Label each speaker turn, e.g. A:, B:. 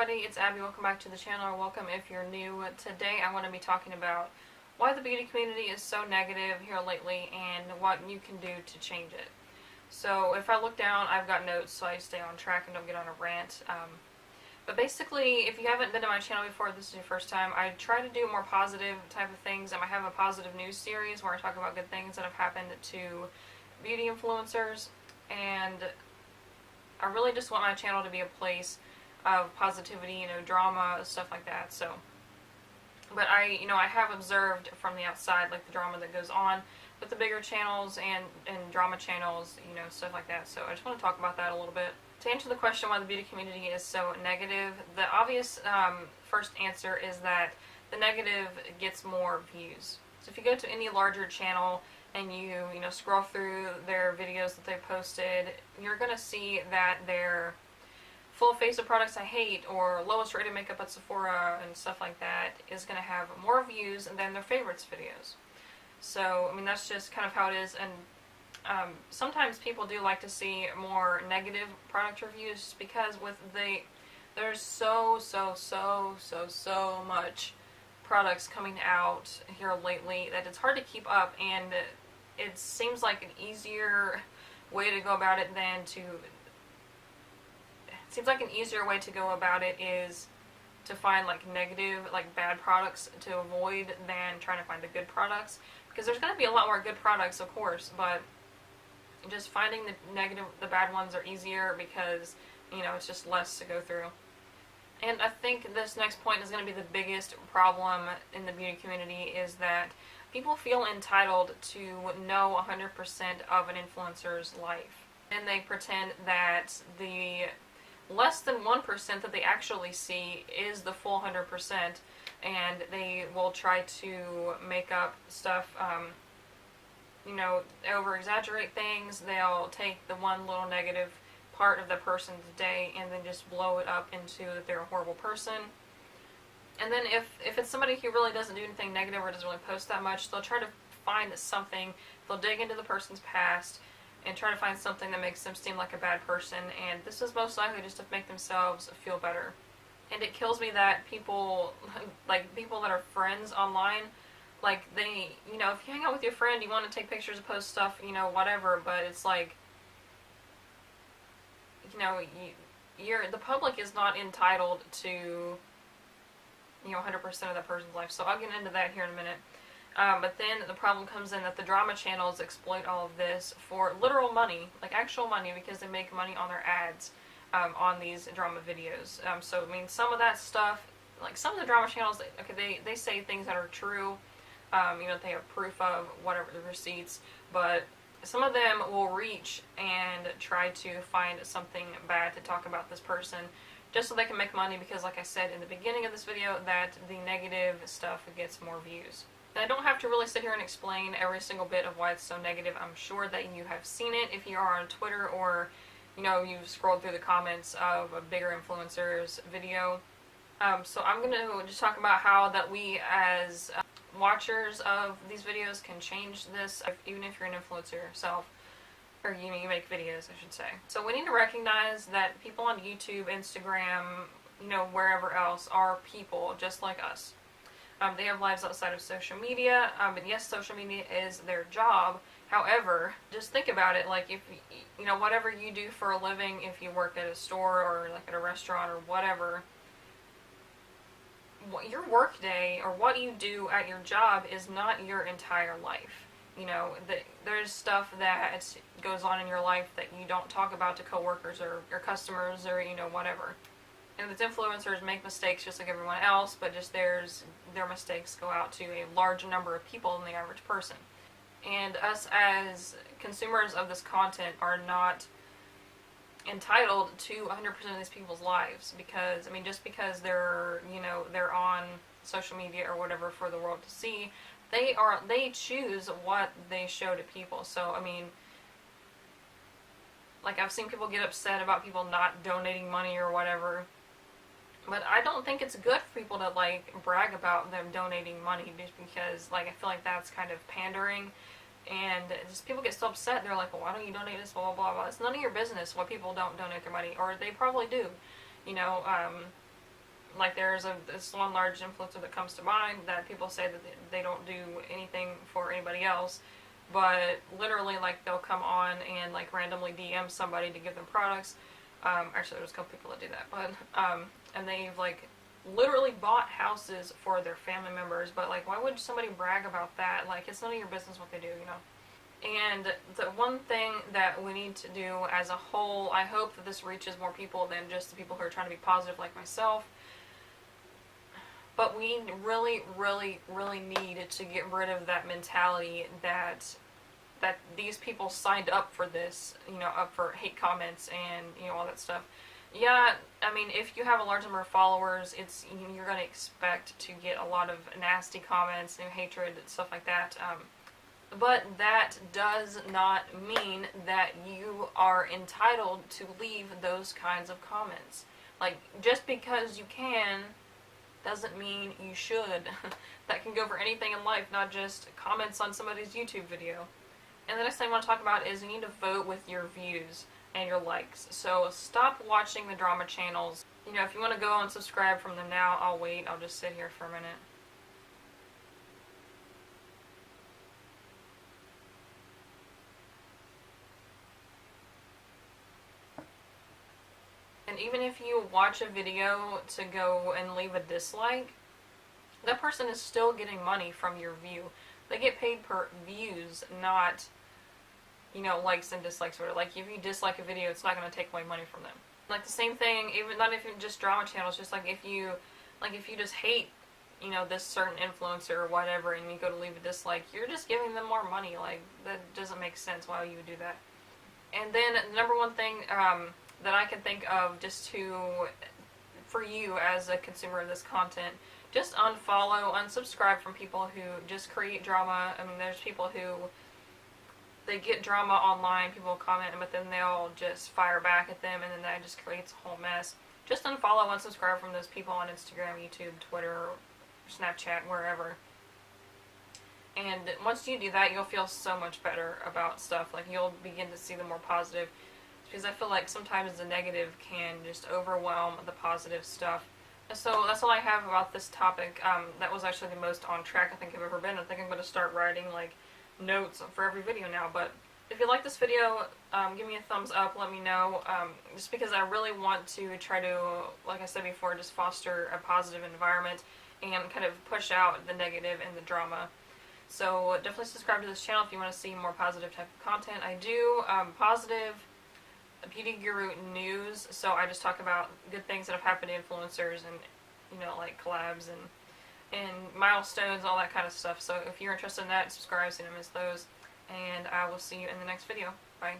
A: everybody, it's Abby. Welcome back to the channel, or welcome if you're new. Today I want to be talking about why the beauty community is so negative here lately and what you can do to change it. So if I look down, I've got notes so I stay on track and don't get on a rant. But basically, if you haven't been to my channel before, this is your first time, I try to do more positive type of things. I have a positive news series where I talk about good things that have happened to beauty influencers, and I really just want my channel to be a place of positivity, drama, stuff like that. So, but I have observed from the outside, like the drama that goes on with the bigger channels and drama channels, stuff like that. So I just want to talk about that a little bit. To answer the question why the beauty community is so negative, the obvious first answer is that the negative gets more views. So if you go to any larger channel and you scroll through their videos that they posted, you're going to see that they're full face of products I hate, or lowest rated makeup at Sephora and stuff like that is going to have more views than their favorites videos. So, I mean, that's just kind of how it is. And sometimes people do like to see more negative product reviews, just because there's so much products coming out here lately that it's hard to keep up, and it seems like an easier way to go about it is to find negative, bad products to avoid than trying to find the good products, because there's going to be a lot more good products, of course, but just finding the bad ones are easier because it's just less to go through. And I think this next point is going to be the biggest problem in the beauty community, is that people feel entitled to know 100% of an influencer's life, and they pretend that the less than 1% that they actually see is the full 100%, and they will try to make up stuff, over-exaggerate things. They'll take the one little negative part of the person's day and then just blow it up into that they're a horrible person. And then if it's somebody who really doesn't do anything negative or doesn't really post that much, they'll try to find something, they'll dig into the person's past and try to find something that makes them seem like a bad person, and this is most likely just to make themselves feel better. And it kills me that people that are friends online, they, if you hang out with your friend, you want to take pictures, post stuff, whatever, but it's the public is not entitled to 100% of that person's life. So I'll get into that here in a minute. But then the problem comes in that the drama channels exploit all of this for literal money, actual money, because they make money on their ads on these drama videos. So, I mean, some of that stuff, some of the drama channels, they say things that are true, they have proof of whatever, the receipts, but some of them will reach and try to find something bad to talk about this person, just so they can make money, because like I said in the beginning of this video, that the negative stuff gets more views. And I don't have to really sit here and explain every single bit of why it's so negative. I'm sure that you have seen it if you are on Twitter, or you've scrolled through the comments of a bigger influencer's video. So I'm going to just talk about how that we as watchers of these videos can change this, even if you're an influencer yourself, or you make videos, I should say. So we need to recognize that people on YouTube, Instagram, wherever else, are people just like us. They have lives outside of social media, and yes, social media is their job. However, just think about it, if, whatever you do for a living, if you work at a store or at a restaurant or whatever, your work day or what you do at your job is not your entire life. There's stuff that goes on in your life that you don't talk about to coworkers or customers or, whatever. And these influencers make mistakes just like everyone else, but just their mistakes go out to a larger number of people than the average person. And us as consumers of this content are not entitled to 100% of these people's lives, because, just because they're on social media or whatever for the world to see, they choose what they show to people. So, I've seen people get upset about people not donating money or whatever, but I don't think it's good for people to brag about them donating money, just because I feel like that's kind of pandering. And just people get so upset, they're like, well, why don't you donate this, blah, blah, blah, blah. It's none of your business why people don't donate their money, or they probably do. like there's this one large influencer that comes to mind that people say that they don't do anything for anybody else, but literally like they'll come on and like randomly DM somebody to give them products. Actually, there's a couple people that do that, but and they've like literally bought houses for their family members. But like, why would somebody brag about that? Like, it's none of your business what they do, you know. And the one thing that we need to do as a whole, I hope that this reaches more people than just the people who are trying to be positive like myself, but we really, really, really need to get rid of that mentality that these people signed up for this, you know, up for hate comments and, you know, all that stuff. Yeah, I mean, if you have a large number of followers, you're going to expect to get a lot of nasty comments, hatred, stuff like that. But that does not mean that you are entitled to leave those kinds of comments. Like, just because you can doesn't mean you should. That can go for anything in life, not just comments on somebody's YouTube video. And the next thing I want to talk about is you need to vote with your views and your likes. So stop watching the drama channels. You know, if you want to go and subscribe from them now, I'll wait. I'll just sit here for a minute. And even if you watch a video to go and leave a dislike, that person is still getting money from your view. They get paid per views, not, you know, likes and dislikes. Or like, if you dislike a video, it's not going to take away money from them. Like the same thing, even not even just drama channels. Just like if you just hate, you know, this certain influencer or whatever, and you go to leave a dislike, you're just giving them more money. Like, that doesn't make sense why you would do that. And then the number one thing that I can think of just for you as a consumer of this content, just unfollow, unsubscribe from people who just create drama. I mean, there's people who, they get drama online, people comment, but then they'll just fire back at them, and then that just creates a whole mess. Just unfollow, unsubscribe from those people on Instagram, YouTube, Twitter, Snapchat, wherever. And once you do that, you'll feel so much better about stuff. Like, you'll begin to see the more positive. Because I feel like sometimes the negative can just overwhelm the positive stuff. So that's all I have about this topic. That was actually the most on track I think I've ever been. I think I'm going to start writing like notes for every video now. But if you like this video, give me a thumbs up. Let me know. Just because I really want to try to, like I said before, just foster a positive environment and kind of push out the negative and the drama. So definitely subscribe to this channel if you want to see more positive type of content. I do positive beauty guru news, so I just talk about good things that have happened to influencers and, you know, like collabs and milestones, all that kind of stuff. So if you're interested in that, subscribe so you don't miss those, and I will see you in the next video. Bye.